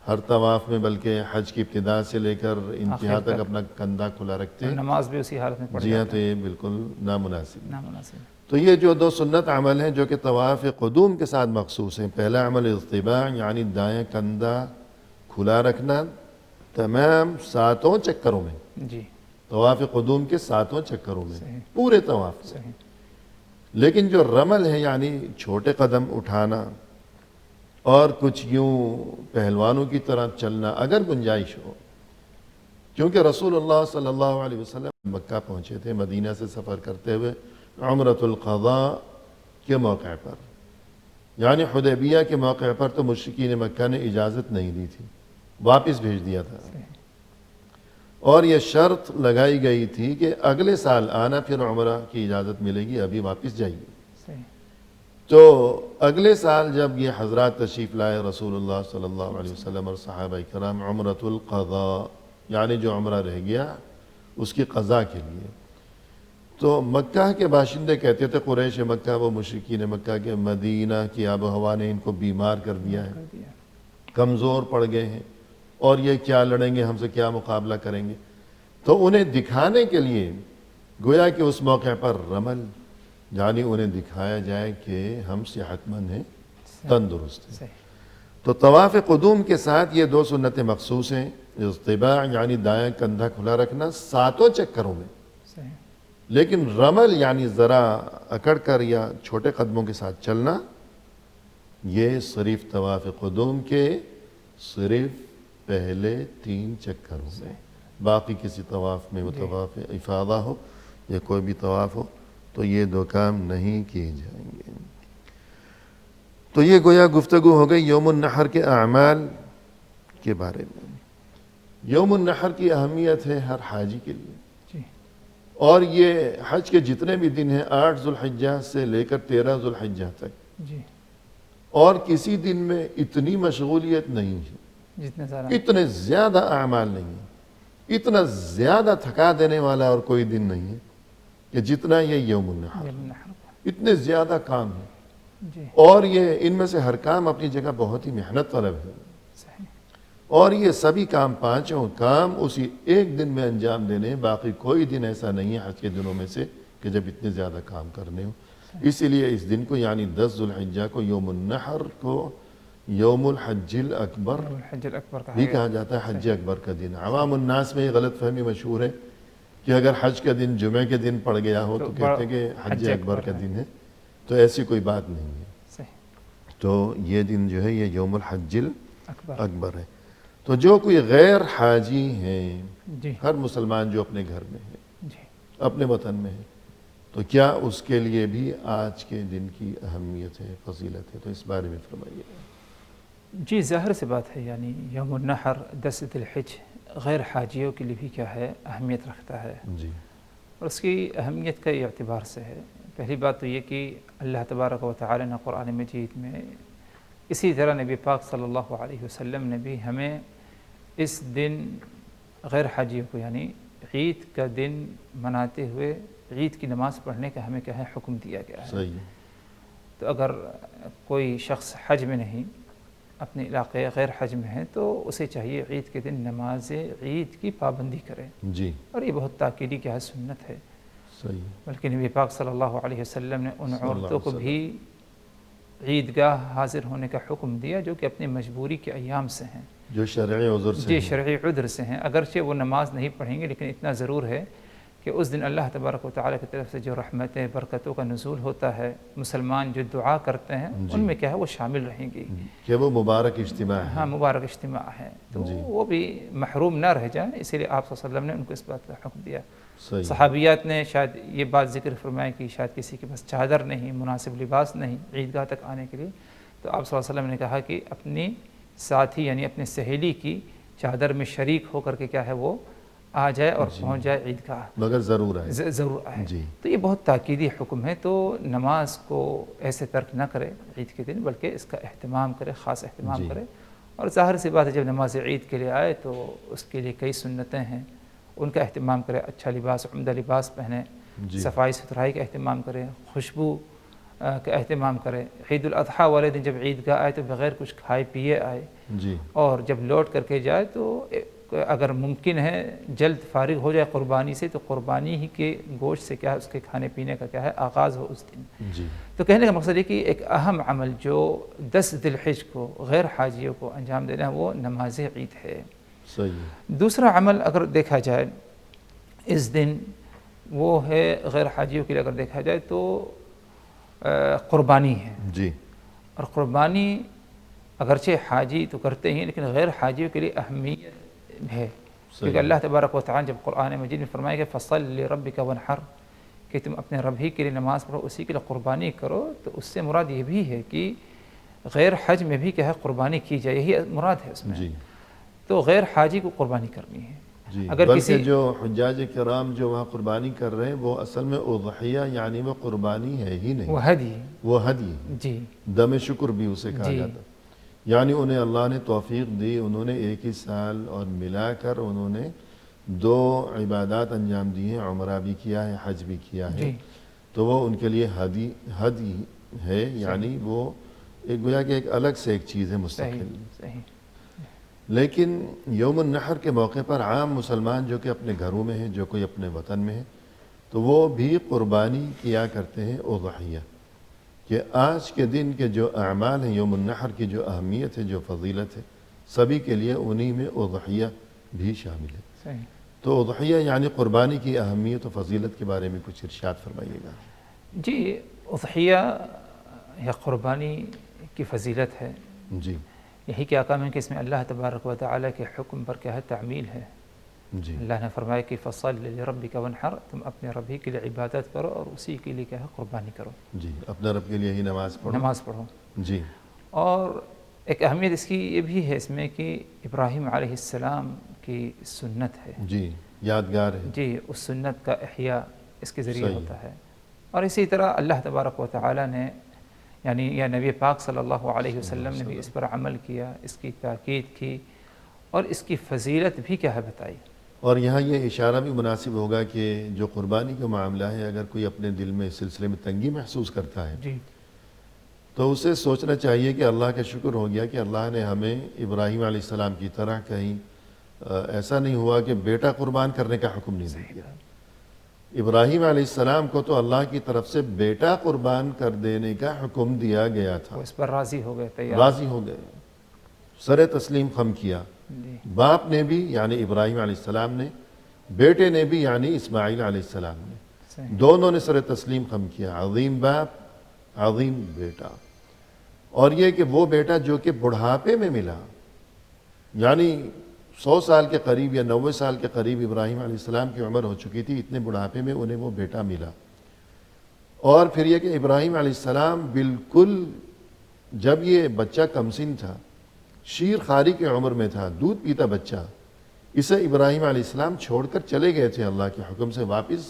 ہر طواف میں بلکہ حج کی ابتدا سے لے کر انتہا تک اپنا کندھا کھلا رکھتے ہیں. نماز بھی اسی حالت میں پڑھ جی ہاں، تو یہ بالکل نامناسب. نامناسب. تو یہ جو 2 سنت عمل ہیں جو کہ طواف قدوم کے ساتھ مخصوص ہیں. پہلا عمل اطباع یعنی دائیں کندھا کھلا رکھنا تمام 7 چکروں میں. جی طواف قدوم کے 7 چکروں میں صحیح. پورے طواف میں. لیکن جو رمل ہے یعنی چھوٹے قدم اٹھانا اور کچھ یوں پہلوانوں کی طرح چلنا اگر گنجائش ہو، کیونکہ رسول اللہ صلی اللہ علیہ وسلم مکہ پہنچے تھے مدینہ سے سفر کرتے ہوئے عمرۃ القضاء کے موقع پر، یعنی حدیبیہ کے موقع پر تو مشرکین مکہ نے اجازت نہیں دی تھی، واپس بھیج دیا تھا. اور یہ شرط لگائی گئی تھی کہ اگلے سال آنا پھر عمرہ کی اجازت ملے گی، ابھی واپس جائیے. تو اگلے سال جب یہ حضرات تشریف لائے رسول اللہ صلی اللہ علیہ وسلم اور صحابہ کرام عمرۃ القضاء یعنی جو عمرہ رہ گیا اس کی قضاء کے لیے، تو مکہ کے باشندے کہتے تھے قریش مکہ، وہ مشرکین مکہ کے مدینہ کی آب و ہوا نے ان کو بیمار کر دیا ہے، کمزور پڑ گئے ہیں، اور یہ کیا لڑیں گے ہم سے، کیا مقابلہ کریں گے. تو انہیں دکھانے کے لیے گویا کہ اس موقع پر رمل یعنی انہیں دکھایا جائے کہ ہم صحت مند ہیں، تندرست ہیں. تو طواف قدوم کے ساتھ یہ 2 سنتیں مخصوص ہیں. اطباع یعنی دائیں کندھا کھلا رکھنا 7 چکروں میں. لیکن رمل یعنی ذرا اکڑ کر یا چھوٹے قدموں کے ساتھ چلنا یہ صرف طواف قدوم کے صرف پہلے 3 چکروں میں، باقی کسی طواف میں وہ طواف افاضہ ہو یا کوئی بھی طواف ہو تو یہ 2 کام نہیں کیے جائیں گے۔ تو یہ گویا گفتگو ہو گئی یوم النحر کے اعمال کے بارے میں۔ یوم النحر کی اہمیت ہے ہر حاجی کے لیے، جی اور یہ حج کے جتنے بھی دن ہیں 8 ذوالحجہ سے لے کر 13 ذوالحجہ تک، جی اور کسی دن میں اتنی مشغولیت نہیں ہے، جتنے سارا اتنے زیادہ اعمال نہیں ہیں، اتنا زیادہ تھکا دینے والا اور کوئی دن نہیں ہے کہ جتنا یہ یوم النحر، اتنے زیادہ کام ہیں، جی اور یہ ان میں سے ہر کام اپنی جگہ بہت ہی محنت طلب ہے، صحیح، اور یہ سبھی کام 5 کام اسی ایک دن میں انجام دینے ہیں۔ باقی کوئی دن ایسا نہیں ہے حج کے دنوں میں سے کہ جب اتنے زیادہ کام کرنے ہوں۔ اسی لیے اس دن کو یعنی 10 ذوالحجہ کو یوم النحر کو یوم الحج الاکبر حج الاکبر بھی کہا جاتا ہے، حج اکبر کا دن۔ عوام الناس میں یہ غلط فہمی مشہور ہے کہ اگر حج کا دن جمعہ کے دن پڑ گیا ہو تو کہتے ہیں کہ حج اکبر کا دن ہے، تو ایسی کوئی بات نہیں ہے۔ صحیح، تو یہ دن جو ہے یہ یوم الحج اکبر، اکبر ہے۔ تو جو کوئی غیر حاجی ہیں، جی ہر مسلمان جو اپنے گھر میں ہے، جی اپنے وطن میں ہے، تو کیا اس کے لیے بھی آج کے دن کی اہمیت ہے، فضیلت ہے؟ تو اس بارے میں فرمائیے۔ جی ظاہر سی بات ہے، یعنی یوم النحر 10 ذی الحج غیر حاجیوں کے لیے بھی کیا ہے اہمیت رکھتا ہے، جی اور اس کی اہمیت کئی اعتبار سے ہے۔ پہلی بات تو یہ کہ اللہ تبارک و تعالی نے قرآن مجید میں، اسی طرح نبی پاک صلی اللہ علیہ وسلم نے بھی ہمیں اس دن غیر حاجیوں کو یعنی عید کا دن مناتے ہوئے عید کی نماز پڑھنے کا ہمیں کیا ہے حکم دیا گیا ہے۔ صحیح، تو اگر کوئی شخص حج میں نہیں، اپنے علاقے غیر حج میں ہے، تو اسے چاہیے عید کے دن نماز عید کی پابندی کرے، جی اور یہ بہت تاکیدی کیا ہے سنت ہے۔ صحیح، بلکہ نبی پاک صلی اللہ علیہ وسلم نے ان صلی اللہ عورتوں کو علیہ بھی عیدگاہ حاضر ہونے کا حکم دیا جو کہ اپنی مجبوری کے ایام سے ہیں، جو شرعی عذر سے جی ہیں۔ شرعی عذر سے ہیں، اگرچہ وہ نماز نہیں پڑھیں گے، لیکن اتنا ضرور ہے کہ اس دن اللہ تبارک و تعالیٰ کی طرف سے جو رحمتیں برکتوں کا نزول ہوتا ہے، مسلمان جو دعا کرتے ہیں ان میں کیا ہے وہ شامل رہیں گی، کہ وہ مبارک اجتماع ہے۔ ہاں مبارک اجتماع ہے، تو وہ بھی محروم نہ رہ جائیں، اسی لیے آپ صلی اللہ علیہ وسلم نے ان کو اس بات کا حکم دیا۔ صحیح، صحابیات نے شاید یہ بات ذکر فرمایا کہ شاید کسی کے پاس چادر نہیں، مناسب لباس نہیں عیدگاہ تک آنے کے لیے، تو آپ صلی اللہ علیہ وسلم نے کہا کہ اپنی ساتھی یعنی اپنے سہیلی کی چادر میں شریک ہو کر کے کیا ہے وہ آ جائے اور پہنچ جائے عیدگاہ، مگر ضرور ہے۔ ضرور آئے۔ جی تو یہ بہت تاکیدی حکم ہے، تو نماز کو ایسے ترک نہ کرے عید کے دن، بلکہ اس کا اہتمام کرے، خاص اہتمام کرے۔ اور ظاہر سی بات ہے جب نماز عید کے لیے آئے تو اس کے لیے کئی سنتیں ہیں، ان کا اہتمام کرے، اچھا لباس، عمدہ لباس پہنے، صفائی ستھرائی کا اہتمام کرے، خوشبو کا اہتمام کرے۔ عید الاضحیٰ والے دن جب عیدگاہ آئے تو بغیر کچھ کھائے پیے آئے، جی اور جب لوٹ کر کے جائے تو اگر ممکن ہے جلد فارغ ہو جائے قربانی سے، تو قربانی ہی کے گوشت سے کیا ہے اس کے کھانے پینے کا کیا ہے آغاز ہو اس دن۔ جی تو کہنے کا مقصد ہے کہ ایک اہم عمل جو 10 ذی الحج کو غیر حاجیوں کو انجام دینا ہے وہ نماز عید ہے۔ صحیح، دوسرا عمل اگر دیکھا جائے اس دن وہ ہے غیر حاجیوں کے لیے اگر دیکھا جائے تو قربانی ہے، جی اور قربانی اگرچہ حاجی تو کرتے ہیں لیکن غیر حاجیوں کے لیے اہمیت ہے، کیونکہ اللہ تبارک و تعالیٰ جب قرآن مجید میں فرمائے کہ فَصَلِّ لِرَبِّكَ وَانْحَرْ، کہ تم اپنے رب ہی کے لیے نماز پڑھو، اسی کے لیے قربانی کرو، تو اس سے مراد یہ بھی ہے کہ غیر حج میں بھی کیا ہے قربانی کی جائے، یہی مراد ہے اس میں۔ جی تو غیر حاجی کو قربانی کرنی ہے، جی، اگر بلکہ کسی جو حجاج کرام جو وہاں قربانی کر رہے ہیں وہ اصل میں اضحیہ یعنی وہ قربانی ہے ہی نہیں، وہ ہدی، وہ ہدی ہے، جی دم شکر بھی اسے کہا جی جاتا ہے۔ یعنی انہیں اللہ نے توفیق دی، انہوں نے ایک ہی سال اور ملا کر انہوں نے 2 عبادات انجام دی ہیں، عمرہ بھی کیا ہے، حج بھی کیا ہے، جی تو وہ ان کے لیے ہدی ہے، یعنی وہ ایک گویا کہ ایک الگ سے ایک چیز ہے صحیح مستقل۔ صحیح، لیکن یوم النحر کے موقع پر عام مسلمان جو کہ اپنے گھروں میں ہیں، جو کوئی اپنے وطن میں ہے، تو وہ بھی قربانی کیا کرتے ہیں اضحیہ، کہ آج کے دن کے جو اعمال ہیں یوم النحر کی جو اہمیت ہے، جو فضیلت ہے، سبھی کے لیے انہی میں اضحیہ بھی شامل ہے۔ صحیح۔ تو اضحیہ یعنی قربانی کی اہمیت و فضیلت کے بارے میں کچھ ارشاد فرمائیے گا۔ جی اضحیہ یا قربانی کی فضیلت ہے. جی یہی کیا کام ہے کہ اس میں اللہ تبارک و تعالیٰ کے حکم پر کیا ہے تعمیل ہے. جی اللہ نے فرمایا کہ فصل لربک وانحر، تم اپنے رب ہی کے لیے عبادت کرو اور اسی کے لیے کیا ہے قربانی کرو. جی اپنے رب کے لیے ہی نماز پڑھو. نماز پڑھو. جی اور ایک اہمیت اس کی یہ بھی ہے اس میں کہ ابراہیم علیہ السلام کی سنت ہے. جی یادگار ہے. جی اس سنت کا احیاء اس کے ذریعے صحیح. ہوتا ہے. اور اسی طرح اللہ تبارک و تعالیٰ نے یعنی یا نبی پاک صلی اللہ علیہ وسلم نے بھی اس پر عمل کیا، اس کی تاکید کی اور اس کی فضیلت بھی کیا ہے بتائی. اور یہاں یہ اشارہ بھی مناسب ہوگا کہ جو قربانی کا معاملہ ہے، اگر کوئی اپنے دل میں اس سلسلے میں تنگی محسوس کرتا ہے جی تو اسے سوچنا چاہیے کہ اللہ کا شکر ہو گیا کہ اللہ نے ہمیں ابراہیم علیہ السلام کی طرح کہیں ایسا نہیں ہوا کہ بیٹا قربان کرنے کا حکم نہیں دیا. ابراہیم علیہ السلام کو تو اللہ کی طرف سے بیٹا قربان کر دینے کا حکم دیا گیا تھا. وہ اس پر راضی ہو گئے، تیار. راضی ہو گئے، سر تسلیم خم کیا. جی باپ نے بھی یعنی ابراہیم علیہ السلام نے، بیٹے نے بھی یعنی اسماعیل علیہ السلام نے، صحیح. دونوں نے سر تسلیم خم کیا. عظیم باپ عظیم بیٹا. اور یہ کہ وہ بیٹا جو کہ بڑھاپے میں ملا، یعنی 100 سال کے قریب یا 90 سال کے قریب ابراہیم علیہ السلام کی عمر ہو چکی تھی، اتنے بڑھاپے میں انہیں وہ بیٹا ملا. اور پھر یہ کہ ابراہیم علیہ السلام بالکل جب یہ بچہ کمسن تھا، شیر خاری کی عمر میں تھا، دودھ پیتا بچہ، اسے ابراہیم علیہ السلام چھوڑ کر چلے گئے تھے، اللہ کے حکم سے واپس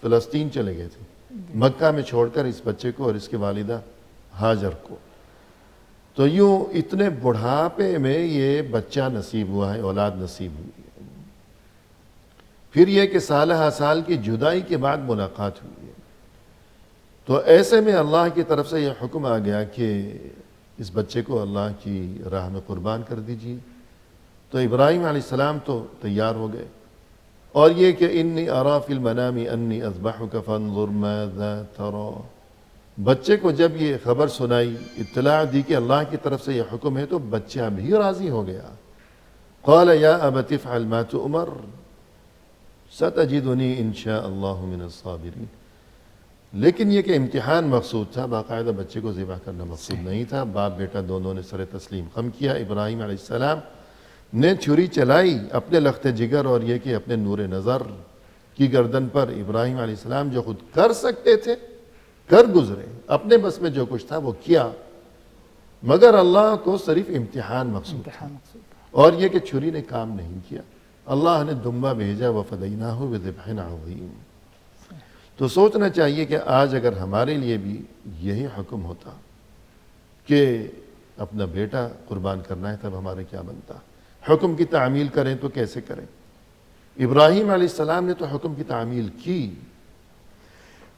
فلسطین چلے گئے تھے، مکہ میں چھوڑ کر اس بچے کو اور اس کی والدہ ہاجر کو. تو یوں اتنے بڑھاپے میں یہ بچہ نصیب ہوا ہے، اولاد نصیب ہوئی ہے. پھر یہ کہ سالہ سال کی جدائی کے بعد ملاقات ہوئی ہے. تو ایسے میں اللہ کی طرف سے یہ حکم آ گیا کہ اس بچے کو اللہ کی راہ میں قربان کر دیجیے. تو ابراہیم علیہ السلام تو تیار ہو گئے. اور یہ کہ انی ارا فی المنام انی اذبحک فانظر ماذا تری، بچے کو جب یہ خبر سنائی، اطلاع دی کہ اللہ کی طرف سے یہ حکم ہے، تو بچہ بھی راضی ہو گیا. قال یا ابت افعل ما تؤمر ستجدنی ان شاء اللہ من الصابرین. لیکن یہ کہ امتحان مقصود تھا، باقاعدہ بچے کو ذبح کرنا مقصود نہیں تھا. باپ بیٹا دونوں نے سر تسلیم خم کیا. ابراہیم علیہ السلام نے چھری چلائی اپنے لخت جگر اور یہ کہ اپنے نور نظر کی گردن پر. ابراہیم علیہ السلام جو خود کر سکتے تھے کر گزرے، اپنے بس میں جو کچھ تھا وہ کیا، مگر اللہ کو صرف امتحان مقصود تھا. اور یہ کہ چھری نے کام نہیں کیا، اللہ نے دمبا بھیجا. وَفَدَيْنَاهُ بِذِبْحٍ عَظِيمٍ. تو سوچنا چاہیے کہ آج اگر ہمارے لیے بھی یہی حکم ہوتا کہ اپنا بیٹا قربان کرنا ہے، تب ہمارے کیا بنتا. حکم کی تعمیل کریں تو کیسے کریں. ابراہیم علیہ السلام نے تو حکم کی تعمیل کی.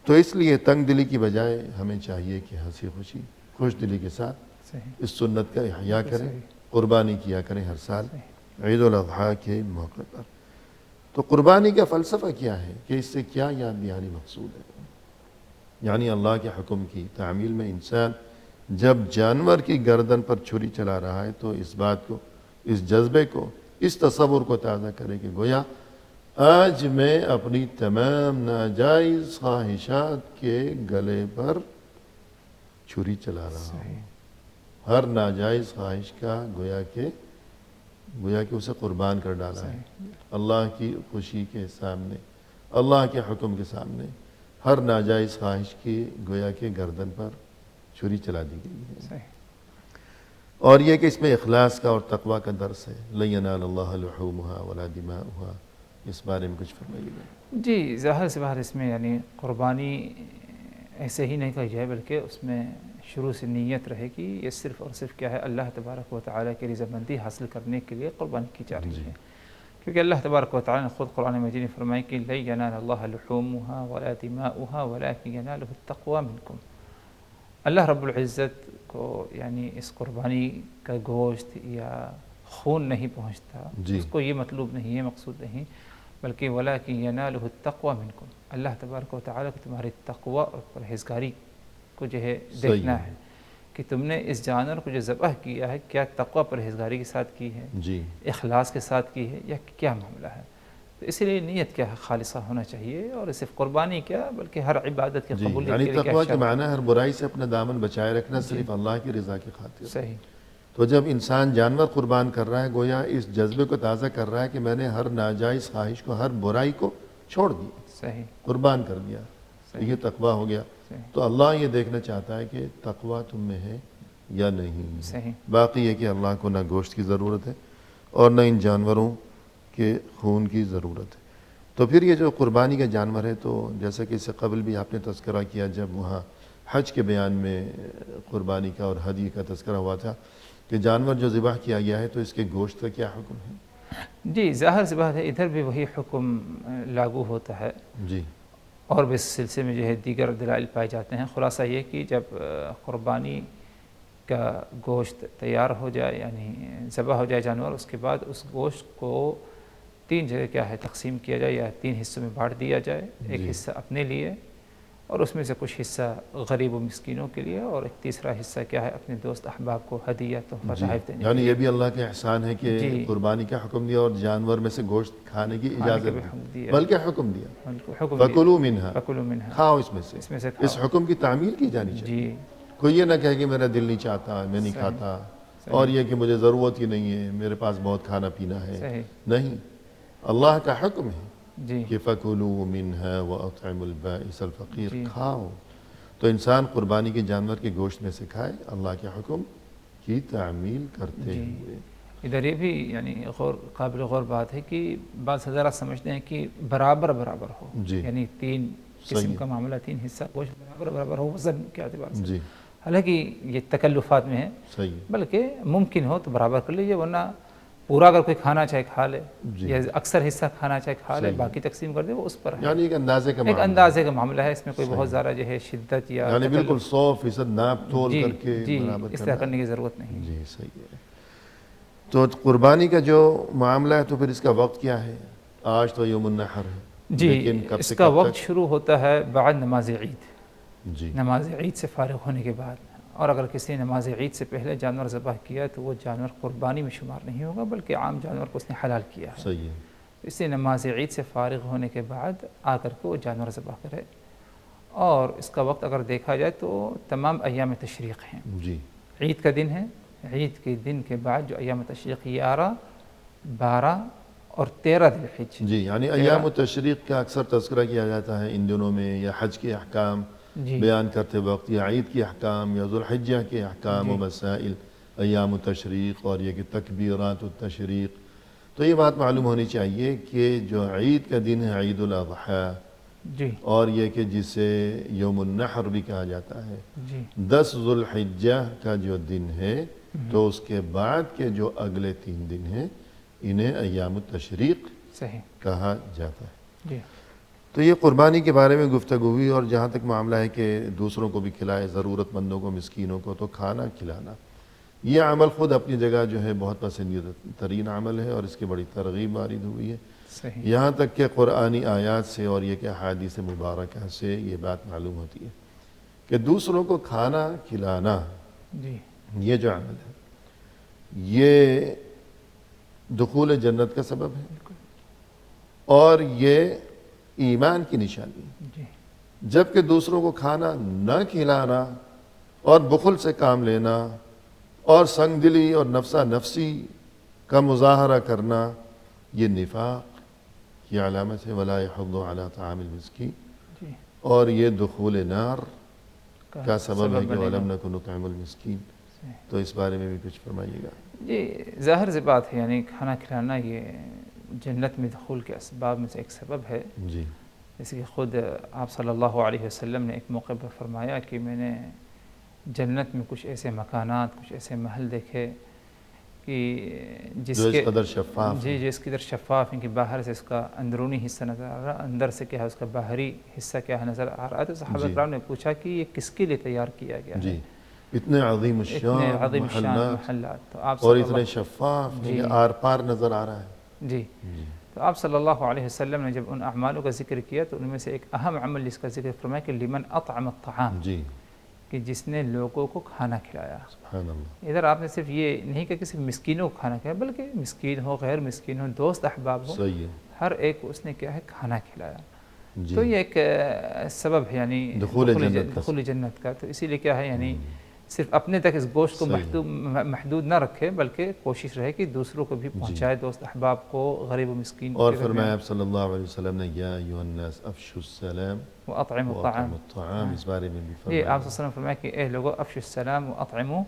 تو اس لیے تنگ دلی کی بجائے ہمیں چاہیے کہ ہنسی خوشی خوش دلی کے ساتھ اس سنت کا احیاء کریں، قربانی کیا کریں ہر سال عید الاضحیٰ کے موقع پر. تو قربانی کا فلسفہ کیا ہے کہ اس سے کیا یاد دہانی مقصود ہے. یعنی اللہ کے حکم کی تعمیل میں انسان جب جانور کی گردن پر چھری چلا رہا ہے تو اس بات کو، اس جذبے کو، اس تصور کو تازہ کرے کہ گویا آج میں اپنی تمام ناجائز خواہشات کے گلے پر چھری چلا رہا ہوں. ہر ناجائز خواہش کا گویا کہ اسے قربان کر ڈالا ہے. اللہ کی خوشی کے سامنے، اللہ کے حکم کے سامنے ہر ناجائز خواہش کی گویا کہ گردن پر چھری چلا دی گئی ہے. اور یہ کہ اس میں اخلاص کا اور تقوی کا درس ہے. لَن يَنَالَ اللَّهَ لُحُومُهَا وَلَا دِمَاؤُهَا. اس بارے میں کچھ فرمائیے گا. جی ظاہر سے باہر اس میں یعنی قربانی ایسے ہی نہیں کہی جائے، بلکہ اس میں شروع سے نیت رہے کہ یہ صرف اور صرف کیا ہے اللہ تبارک و تعالیٰ کی رضامندی حاصل کرنے کے لیے قربانی کی جا رہی ہے. کیونکہ اللہ تبارک و تعالیٰ نے خود قرآن مجید میں فرمایا کہ لَن يَنَالَ اللَّهَ لُحُومُهَا وَلَا دِمَاؤُهَا وَلَكِنْ يَنَالُهُ التَّقْوَى مِنْكُمْ. اللہ رب العزت کو یعنی اس قربانی کا گوشت یا خون نہیں پہنچتا، اس کو یہ مطلوب نہیں ہے، مقصود نہیں، بلکہ وَلَكِنْ يَنَالُهُ التَّقْوَى مِنْكُمْ. اللہ تبارک و تعالیٰ کو تمہاری تقوی اور پرہیزگاری کو جو ہے دیکھنا ہے کہ تم نے اس جانور کو جو ذبح کیا ہے کیا تقوی پرہیزگاری کے ساتھ کی ہے، اخلاص کے ساتھ کی ہے، یا کیا معاملہ ہے. تو اسی لیے نیت کیا ہے خالصہ ہونا چاہیے، اور صرف قربانی کیا بلکہ ہر عبادت کے جی قبولیت یعنی کے لیے تقویٰ کیا کے معنی ہر برائی سے اپنا دامن بچائے رکھنا صرف اللہ کی رضا کی خاطر. صحیح. تو جب انسان جانور قربان کر رہا ہے گویا اس جذبے کو تازہ کر رہا ہے کہ میں نے ہر ناجائز خواہش کو، ہر برائی کو چھوڑ دیا، صحیح. قربان کر دیا. یہ تقویٰ ہو گیا. صحیح. تو اللہ یہ دیکھنا چاہتا ہے کہ تقویٰ تم میں ہے یا نہیں. صحیح. باقی یہ کہ اللہ کو نہ گوشت کی ضرورت ہے اور نہ ان جانوروں کے خون کی ضرورت ہے. تو پھر یہ جو قربانی کا جانور ہے، تو جیسا کہ اس سے قبل بھی آپ نے تذکرہ کیا جب وہاں حج کے بیان میں قربانی کا اور ہدی کا تذکرہ ہوا تھا کہ جانور جو ذبح کیا گیا ہے تو اس کے گوشت کا کیا حکم ہے؟ جی ظاہر سی بات ہے، ادھر بھی وہی حکم لاگو ہوتا ہے. جی. اور بھی اس سلسلے میں جو ہے دیگر دلائل پائے جاتے ہیں. خلاصہ یہ کہ جب قربانی کا گوشت تیار ہو جائے، یعنی ذبح ہو جائے جانور، اس کے بعد اس گوشت کو 3 جگہ کیا ہے تقسیم کیا جائے یا 3 حصوں میں بانٹ دیا جائے. ایک حصہ اپنے لیے، اور اس میں سے کچھ حصہ غریب و مسکینوں کے لیے، اور ایک تیسرا حصہ کیا ہے اپنے دوست احباب کو ہدیہ تحفہ تحائف دینے. یعنی یہ بھی اللہ کے احسان ہے کہ قربانی کا حکم دیا اور جانور میں سے گوشت کھانے کی اجازت دی، بلکہ حکم دیا فَكُلُوا مِنْهَا، کھاؤ اس میں سے. اس حکم کی تعمیل کی جانی چاہیے. کوئی یہ نہ کہے کہ میرا دل نہیں چاہتا، میں نہیں کھاتا، اور یہ کہ مجھے ضرورت ہی نہیں ہے، میرے پاس بہت کھانا پینا ہے. نہیں، اللہ کا حکم ہے کہ فَكُلُوا مِنْهَا وَأَطْعِمُوا الْبَائِسَ الْفَقِيرَ، کھاؤ. تو انسان قربانی کے جانور کے گوشت میں سے کھائے اللہ کے حکم کی تعمیل کرتے ہوئے. ادھر یہ بھی یعنی قابل غور بات ہے کہ بعض حضرات سمجھتے ہیں کہ برابر ہو، یعنی 3 قسم کا معاملہ، 3 حصہ گوشت برابر ہو وزن کے اعتبار سے. حالانکہ یہ تکلفات میں ہے، بلکہ ممکن ہو تو برابر کر لیجیے، ورنہ پورا اگر کوئی کھانا چاہے کھا لے، یا اکثر حصہ کھانا چاہے کھا لے، باقی تقسیم کر دے، وہ اس پر ہے. یعنی ایک اندازے کا معاملہ ہے، اس میں کوئی بہت زیادہ جو ہے شدت یا یعنی بالکل 100% ناپ تول کر کے برابر اس طرح کرنے کی ضرورت نہیں. جی صحیح ہے. تو قربانی کا جو معاملہ ہے تو پھر اس کا وقت کیا ہے؟ آج تو یوم النحر ہے. جی اس کا وقت شروع ہوتا ہے بعد نماز عید. نماز عید سے فارغ ہونے کے بعد. اور اگر کسی نے نماز عید سے پہلے جانور ذبح کیا تو وہ جانور قربانی میں شمار نہیں ہوگا، بلکہ عام جانور کو اس نے حلال کیا ہے. صحیح ہے. اس لیے نماز عید سے فارغ ہونے کے بعد آ کر کے وہ جانور ذبح کرے. اور اس کا وقت اگر دیکھا جائے تو تمام ایام تشریق ہیں. جی. عید کا دن ہے، عید کے دن کے بعد جو ایام تشریق 11، 12 اور 13 ذی الحجہ. جی یعنی ایام تشریق کا اکثر تذکرہ کیا جاتا ہے ان دنوں میں، یا حج کے احکام بیان کرتے وقت، یا عید کے احکام، یا ذوالحجہ کے احکام و مسائل ایام تشریق، اور یہ کہ تکبیرات التشریق. تو یہ بات معلوم ہونی چاہیے کہ جو عید کا دن ہے عید الاضحیٰ، اور یہ کہ جسے یوم النحر بھی کہا جاتا ہے، 10 ذوالحجہ کا جو دن ہے، تو اس کے بعد کے جو اگلے 3 دن ہیں انہیں ایام التشریق کہا جاتا ہے. تو یہ قربانی کے بارے میں گفتگو ہوئی. اور جہاں تک معاملہ ہے کہ دوسروں کو بھی کھلائے، ضرورت مندوں کو، مسکینوں کو، تو کھانا کھلانا یہ عمل خود اپنی جگہ جو ہے بہت پسندیدہ ترین عمل ہے، اور اس کی بڑی ترغیب وارد ہوئی ہے. یہاں تک کہ قرآنی آیات سے اور یہ کہ احادیث مبارکہ سے یہ بات معلوم ہوتی ہے کہ دوسروں کو کھانا کھلانا یہ جو عمل ہے یہ دخول جنت کا سبب ہے، اور یہ ایمان کی نشانی ہے. جبکہ دوسروں کو کھانا نہ کھلانا اور بخل سے کام لینا اور سنگ دلی اور نفسا نفسی کا مظاہرہ کرنا یہ نفاق کی علامت ہے. وَلَا يَحُضُّ عَلَىٰ طَعَامِ الْمِسْكِينِ، اور یہ دخول نار کا سبب ہے کہ وَلَمْ نَكُ نُطْعِمُ الْمِسْكِينَ. تو اس بارے میں بھی کچھ فرمائیے گا. جی ظاہر سی بات ہے، یعنی کھانا کھلانا یہ جنت میں دخول کے اسباب میں سے ایک سبب ہے. جی. جیسے کہ خود آپ صلی اللہ علیہ وسلم نے ایک موقع پر فرمایا کہ میں نے جنت میں کچھ ایسے مکانات، کچھ ایسے محل دیکھے کہ جس قدر شفاف جس قدر شفاف ہیں کہ باہر سے اس کا اندرونی حصہ نظر آ رہا، اندر سے کیا ہے اس کا باہری حصہ کیا ہے نظر آ رہا ہے. تو صحابہ کرام نے پوچھا کہ یہ کس کے لیے تیار کیا گیا ہے؟ اتنے عظیم الشان محلات، اور اتنے شفاف کہ آر پار نظر آ رہا ہے. جی. تو آپ صلی اللہ علیہ وسلم نے جب ان اعمالوں کا ذکر کیا تو ان میں سے ایک اہم عمل جس کا ذکر فرمایا کہ لمن اطعم الطعام، کہ جس نے لوگوں کو کھانا کھلایا. سبحان اللہ. ادھر آپ نے صرف یہ نہیں کہا کہ صرف مسکینوں کو کھانا کھلایا، بلکہ مسکین ہو، غیر مسکین ہو، دوست احباب ہو، ہر ایک کو اس نے کیا ہے کھانا کھلایا. جی. تو یہ ایک سبب ہے یعنی دخول جنت کا. تو اسی لیے کیا ہے یعنی صرف اپنے تک اس گوشت کو محدود نہ رکھے بلکہ کوشش رہے کہ دوسروں کو بھی پہنچائے, دوست احباب کو, غریب و مسکین. اور فرمایا صلی اللہ علیہ وسلم نے یا ایھا الناس افشوا السلام واطعموا الطعام. اس بارے میں بھی یہ فرمایا. آپ صلی اللہ علیہ وسلم فرمایا کہ اے لوگو افشوا السلام واطعموا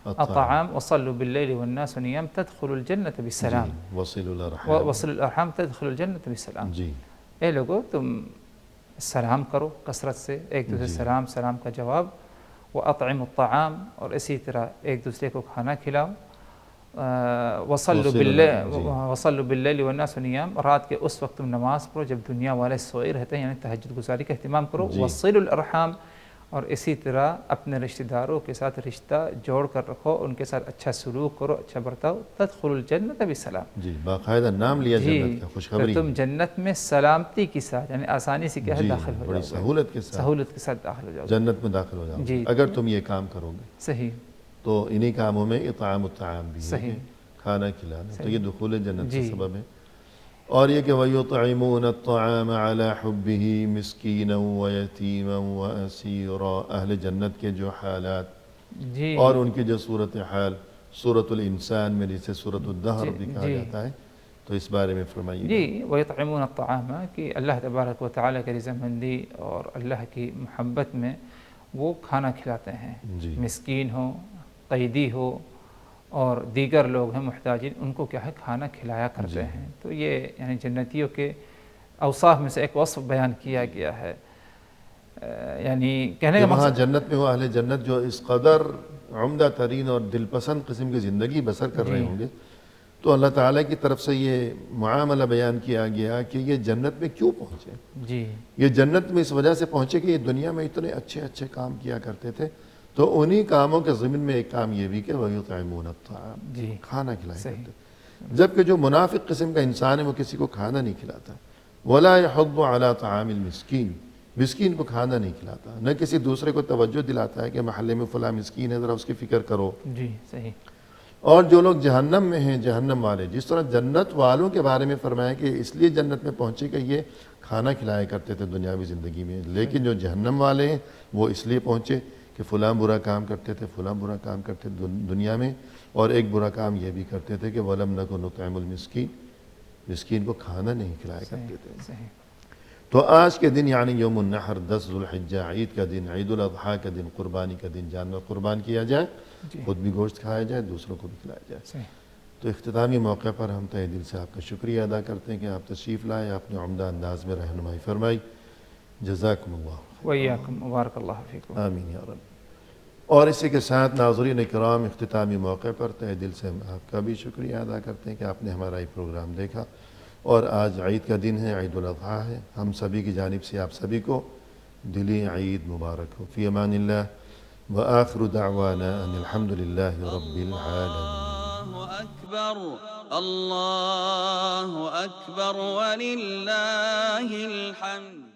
الطعام وصلوا بالليل والناس نيام تدخلوا الجنة بالسلام. وصلوا الارحام تدخلوا الجنة بالسلام. جی. اے لوگو تم سلام کرو کثرت سے, ایک دوسرے سلام کا جواب. وَأَطْعِمُوا الطَّعَامَ, اور اسی طرح ایک دوسرے کو کھانا کھلاؤ. وَصَلُّوا بِاللَّيْلِ وَالنَّاسُ نِيَامٌ, رات کے اس وقت تم نماز پڑھو جب دنیا والے سوئے رہتے ہیں, یعنی تہجد گزاری کا اہتمام کرو. وَصِلُوا الْأَرْحَامَ, اور اسی طرح اپنے رشتہ داروں کے ساتھ رشتہ جوڑ کر رکھو, ان کے ساتھ اچھا سلوک کرو, اچھا برتاؤ. تدخلوا الجنة بسلام. جی, باقاعدہ نام لیا جنت کا, خوشخبری. تم جنت میں سلامتی کے ساتھ یعنی آسانی سے کیا ہے داخل ہو جاؤ, بڑی سہولت کے ساتھ داخل ہو جاؤ, جنت میں داخل ہو جاؤ. جی. اگر تم یہ کام کرو گے. صحیح. تو انہی کاموں میں اطعام الطعام بھی ہے, صحیح, کھانا کھلانا. تو یہ دخول جنت کا سبب ہے. اور یہ کہ وَيُطْعِمُونَ الطَّعَامَ عَلَى حُبِّهِ مِسْكِينًا وَيَتِيمًا وَأَسِيرًا. اہل جنت کے جو حالات جی, اور ان کی جو صورتحال سورۃ الانسان میں جسے سورۃ الدہر بھی کہا جاتا ہے, تو اس بارے میں فرمائیے. جی, وَيُطْعِمُونَ الطَّعَامَ کہ اللہ تبارک و تعالیٰ کی رضامندی اور اللہ کی محبت میں وہ کھانا کھلاتے ہیں. جی. مسکین ہو, قیدی ہو اور دیگر لوگ ہیں محتاجین, ان کو کیا ہے کھانا کھلایا کرتے ہیں. تو یہ یعنی جنتیوں کے اوصاف میں سے ایک وصف بیان کیا گیا ہے. یعنی کہنے کا وہاں مقصد جنت میں وہ اہل جنت جو اس قدر عمدہ ترین اور دل پسند قسم کی زندگی بسر کر رہے ہوں گے, تو اللہ تعالیٰ کی طرف سے یہ معاملہ بیان کیا گیا کہ یہ جنت میں کیوں پہنچے. جی, یہ جنت میں اس وجہ سے پہنچے کہ یہ دنیا میں اتنے اچھے اچھے کام کیا کرتے تھے, تو انہی کاموں کے ضمن میں ایک کام یہ بھی کہ وَيُطْعِمُونَ الطَّعَامَ, جی, کھانا کھلایا کرتے. جبکہ جو منافق قسم کا انسان ہے وہ کسی کو کھانا نہیں کھلاتا. وَلَا يَحُضُّ عَلَىٰ طَعَامِ الْمِسْكِينِ, مسکین کو کھانا نہیں کھلاتا, نہ کسی دوسرے کو توجہ دلاتا ہے کہ محلے میں فلاں مسکین ہے ذرا اس کی فکر کرو. جی, صحیح. اور جو لوگ جہنم میں ہیں, جہنم والے, جس طرح جنت والوں کے بارے میں فرمایا کہ اس لیے جنت میں پہنچے کہ یہ کھانا کھلایا کرتے تھے دنیاوی زندگی میں, لیکن جو جہنم والے ہیں وہ اس لیے پہنچے کہ فلاں برا کام کرتے تھے, فلاں برا کام کرتے تھے دنیا میں, اور ایک برا کام یہ بھی کرتے تھے کہ وَلَمْ نَكُ نُطْعِمُ الْمِسْكِينَ, مسکین کو کھانا نہیں کھلایا کرتے تھے. تو آج کے دن یعنی یوم النحر 10 ذوالحجہ, عید کا دن, عید الاضحیٰ کا دن, قربانی کا دن, جانور قربان کیا جائے, خود بھی گوشت کھایا جائے, دوسروں کو بھی کھلایا جائے. تو اختتامی موقع پر ہم تہ دل سے آپ کا شکریہ ادا کرتے ہیں کہ آپ تشریف لائے, آپ نے عمدہ انداز میں رہنمائی فرمائی. جزاکم اللہ. وإياكم, مبارک اللہ فیکم. آمین یا رب. اور اسی کے ساتھ ناظرین کرام, اختتامی موقع پر تہ دل سے ہم آپ کا بھی شکریہ ادا کرتے ہیں کہ آپ نے ہمارا یہ پروگرام دیکھا. اور آج عید کا دن ہے, عید الاضحیٰ ہے. ہم سبھی کی جانب سے آپ سبھی کو دلی عید مبارک ہو. فی امان اللہ, وآخر دعوانا ان الحمد للہ رب العالمین. اللہ اکبر وللہ الحمد.